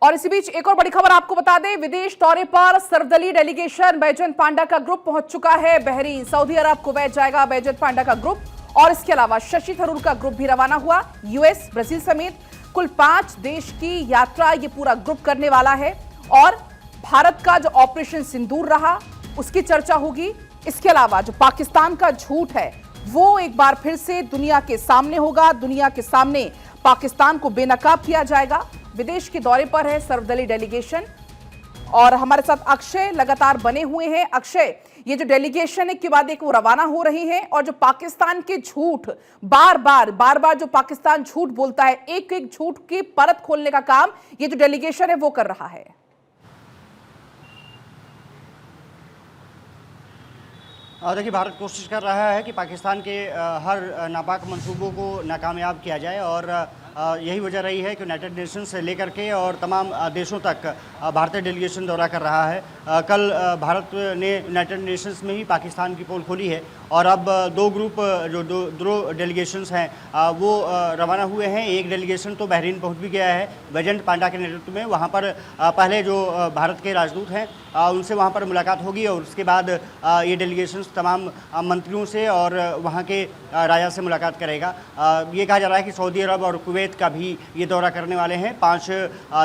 और इसी बीच एक और बड़ी खबर आपको बता दें, विदेश दौरे पर सर्वदलीय डेलीगेशन बैजयंत पांडा का ग्रुप पहुंच चुका है। बहरीन, सऊदी अरब, कुवैत जाएगा बैजयंत पांडा का ग्रुप और इसके अलावा शशि थरूर का ग्रुप भी रवाना हुआ। यूएस, ब्राजील समेत कुल 5 देश की यात्रा ये पूरा ग्रुप करने वाला है और भारत का जो ऑपरेशन सिंदूर रहा उसकी चर्चा होगी। इसके अलावा जो पाकिस्तान का झूठ है वो एक बार फिर से दुनिया के सामने होगा। दुनिया के सामने पाकिस्तान को बेनकाब किया जाएगा। विदेश के दौरे पर है सर्वदलीय डेलीगेशन और हमारे साथ अक्षय लगातार बने हुए हैं। अक्षय, ये जो डेलीगेशन है के बाद एक वो रवाना हो रही है और जो पाकिस्तान के झूठ बार बार जो पाकिस्तान झूठ बोलता है, एक एक झूठ की परत खोलने का काम ये जो डेलीगेशन है वो कर रहा है। देखिए, भारत कोशिश कर रहा है कि पाकिस्तान के हर नापाक मंसूबों को नाकामयाब किया जाए और यही वजह रही है कि यूनाइटेड नेशंस से लेकर के और तमाम देशों तक भारतीय डेलीगेशन दौरा कर रहा है। कल भारत ने यूनाइटेड नेशंस में ही पाकिस्तान की पोल खोली है और अब दो ग्रुप जो दो डेलीगेशंस हैं वो रवाना हुए हैं। एक डेलीगेशन तो बहरीन पहुंच भी गया है बैजयंत पांडा के नेतृत्व में। वहां पर पहले जो भारत के राजदूत हैं उनसे वहां पर मुलाकात होगी और उसके बाद ये डेलीगेशंस तमाम मंत्रियों से और वहाँ के राजा से मुलाकात करेगा। ये कहा जा रहा है कि सऊदी अरब और कुवैत का भी ये दौरा करने वाले हैं। 5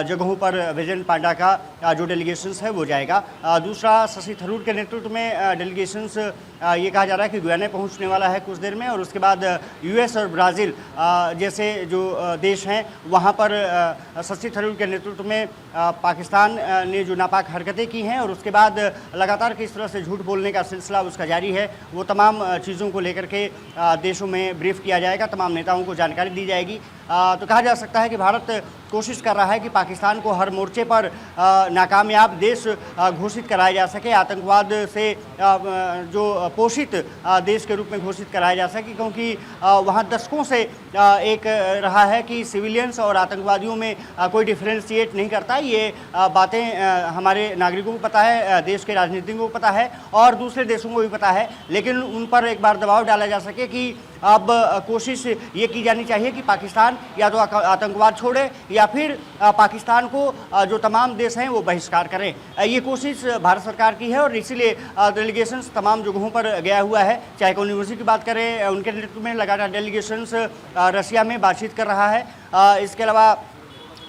जगहों पर बैजयंत पांडा का जो डेलीगेशंस है वो जाएगा। दूसरा, शशि थरूर के नेतृत्व में डेलीगेशंस ये कहा जा रहा है कि गुयाना पहुंचने वाला है कुछ देर में और उसके बाद यूएस और ब्राज़ील जैसे जो देश हैं वहाँ पर शशि थरूर के नेतृत्व में पाकिस्तान ने जो नापाक हरकतें की हैं और उसके बाद लगातार किस तरह से झूठ बोलने का सिलसिला उसका जारी है, वो तमाम चीज़ों को लेकर के देशों में ब्रीफ किया जाएगा, तमाम नेताओं को जानकारी दी जाएगी। तो कहा जा सकता है कि भारत कोशिश कर रहा है कि पाकिस्तान को हर मोर्चे पर नाकामयाब देश घोषित कराया जा सके, आतंकवाद से जो पोषित देश के रूप में घोषित कराया जा सके, क्योंकि वहाँ दशकों से एक रहा है कि सिविलियंस और आतंकवादियों में कोई डिफ्रेंशिएट नहीं करता। ये बातें हमारे नागरिकों को पता है, देश के राजनीतिकों को पता है और दूसरे देशों को भी पता है, लेकिन उन पर एक बार दबाव डाला जा सके कि अब कोशिश ये की जानी चाहिए कि पाकिस्तान या तो आतंकवाद छोड़े या फिर पाकिस्तान को जो तमाम देश हैं वो बहिष्कार करें। ये कोशिश भारत सरकार की है और इसीलिए डेलीगेशंस तमाम जगहों पर गया हुआ है। चाहे यूनिवर्सिटी की बात करें, उनके नेतृत्व में लगातार डेलीगेशंस रशिया में बातचीत कर रहा है। इसके अलावा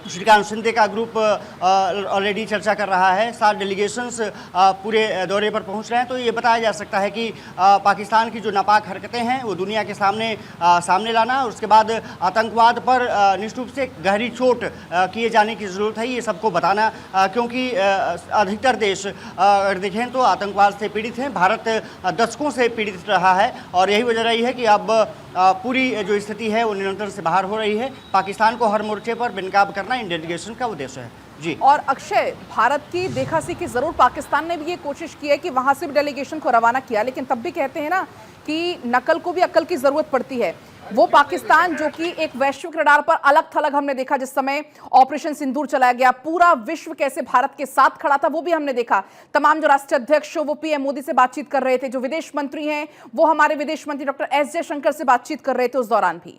श्रीकांत शिंदे का ग्रुप ऑलरेडी चर्चा कर रहा है। 7 डेलीगेशंस पूरे दौरे पर पहुंच रहे हैं। तो ये बताया जा सकता है कि पाकिस्तान की जो नापाक हरकतें हैं वो दुनिया के सामने लाना और उसके बाद आतंकवाद पर निश्चित रूप से गहरी चोट किए जाने की ज़रूरत है, ये सबको बताना, क्योंकि अधिकतर देश अगर देखें तो आतंकवाद से पीड़ित हैं। भारत दशकों से पीड़ित रहा है और यही वजह रही है कि अब पूरी जो स्थिति है वो नियंत्रण से बाहर हो रही है। पाकिस्तान को हर मोर्चे पर बेनकाब करना इन डेलीगेशन का उद्देश्य है। जी। और अक्षय, भारत की देखा सीखी जरूर पाकिस्तान ने भी ये कोशिश की है कि वहां से भी डेलीगेशन को रवाना किया, लेकिन तब भी कहते हैं ना कि नकल को भी अक्ल की जरूरत पड़ती है। वो पाकिस्तान जो कि एक वैश्विक रडार पर अलग थलग हमने देखा, जिस समय ऑपरेशन सिंदूर चलाया गया, पूरा विश्व कैसे भारत के साथ खड़ा था वो भी हमने देखा। तमाम जो राष्ट्रीय अध्यक्ष वो पीएम मोदी से बातचीत कर रहे थे, जो विदेश मंत्री हैं वो हमारे विदेश मंत्री डॉक्टर एस जयशंकर से बातचीत कर रहे थे उस दौरान भी।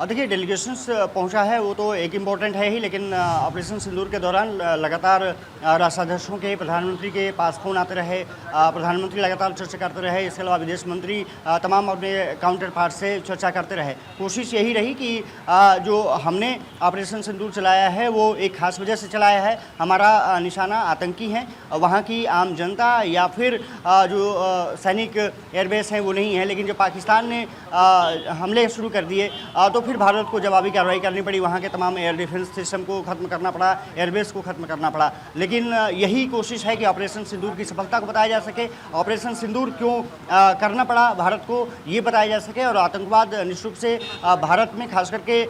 देखिए, डेलीगेशंस पहुंचा है वो तो एक इम्पॉर्टेंट है ही, लेकिन ऑपरेशन सिंदूर के दौरान लगातार राष्ट्राध्यक्षों के, प्रधानमंत्री के पास फ़ोन आते रहे, प्रधानमंत्री लगातार चर्चा करते रहे। इसके अलावा विदेश मंत्री तमाम अपने काउंटर पार्ट से चर्चा करते रहे। कोशिश यही रही कि जो हमने ऑपरेशन सिंदूर चलाया है वो एक खास वजह से चलाया है। हमारा निशाना आतंकी हैं, वहाँ की आम जनता या फिर जो सैनिक एयरबेस हैं वो नहीं है। लेकिन जब पाकिस्तान ने हमले शुरू कर दिए तो फिर भारत को जवाबी कार्रवाई करनी पड़ी, वहाँ के तमाम एयर डिफेंस सिस्टम को ख़त्म करना पड़ा, एयरबेस को ख़त्म करना पड़ा। लेकिन यही कोशिश है कि ऑपरेशन सिंदूर की सफलता को बताया जा सके, ऑपरेशन सिंदूर क्यों करना पड़ा भारत को ये बताया जा सके। और आतंकवाद निश्चित रूप से भारत में खास करके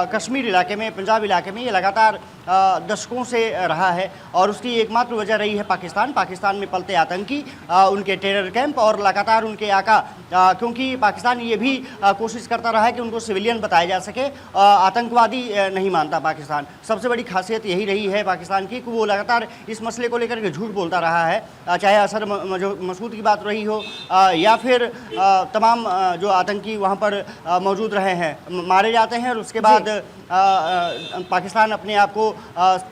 कश्मीर इलाके में, पंजाब इलाके में ये लगातार दशकों से रहा है और उसकी एकमात्र वजह रही है पाकिस्तान में पलते आतंकी, उनके टेरर कैंप और लगातार उनके आका, क्योंकि पाकिस्तान ये भी कोशिश करता रहा है कि उनको सिविलियन बताया जा सके। आतंकवादी नहीं मानता पाकिस्तान। सबसे बड़ी खासियत यही रही है पाकिस्तान की कि वो लगातार इस मसले को लेकर के झूठ बोलता रहा है, चाहे असर मसूद की बात रही हो या फिर तमाम जो आतंकी वहाँ पर मौजूद रहे हैं मारे जाते हैं, और उसके बाद पाकिस्तान अपने आप को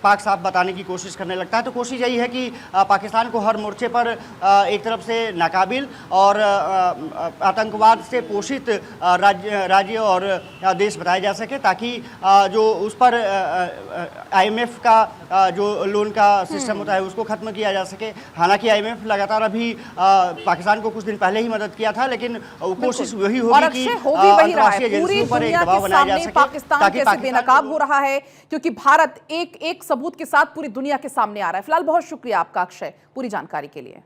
पाक साफ बताने की कोशिश करने लगता है। तो कोशिश यही है कि पाकिस्तान को हर मोर्चे पर एक तरफ से नाकाबिल और आतंकवाद से पोषित राज्य और देश बताया जा सके, ताकि जो उस पर IMF का जो लोन का सिस्टम होता है उसको ख़त्म किया जा सके। हालांकि IMF लगातार अभी पाकिस्तान को कुछ दिन पहले ही मदद किया था, लेकिन कोशिश वही होगी कि अंतर्राष्ट्रीय एजेंसियों पर एक दबाव बनाया जा सके पाकिस्तान कैसे बेनकाब हो रहा है, क्योंकि भारत एक एक सबूत के साथ पूरी दुनिया के सामने आ रहा है। फिलहाल बहुत शुक्रिया आपका अक्षय पूरी जानकारी के लिए।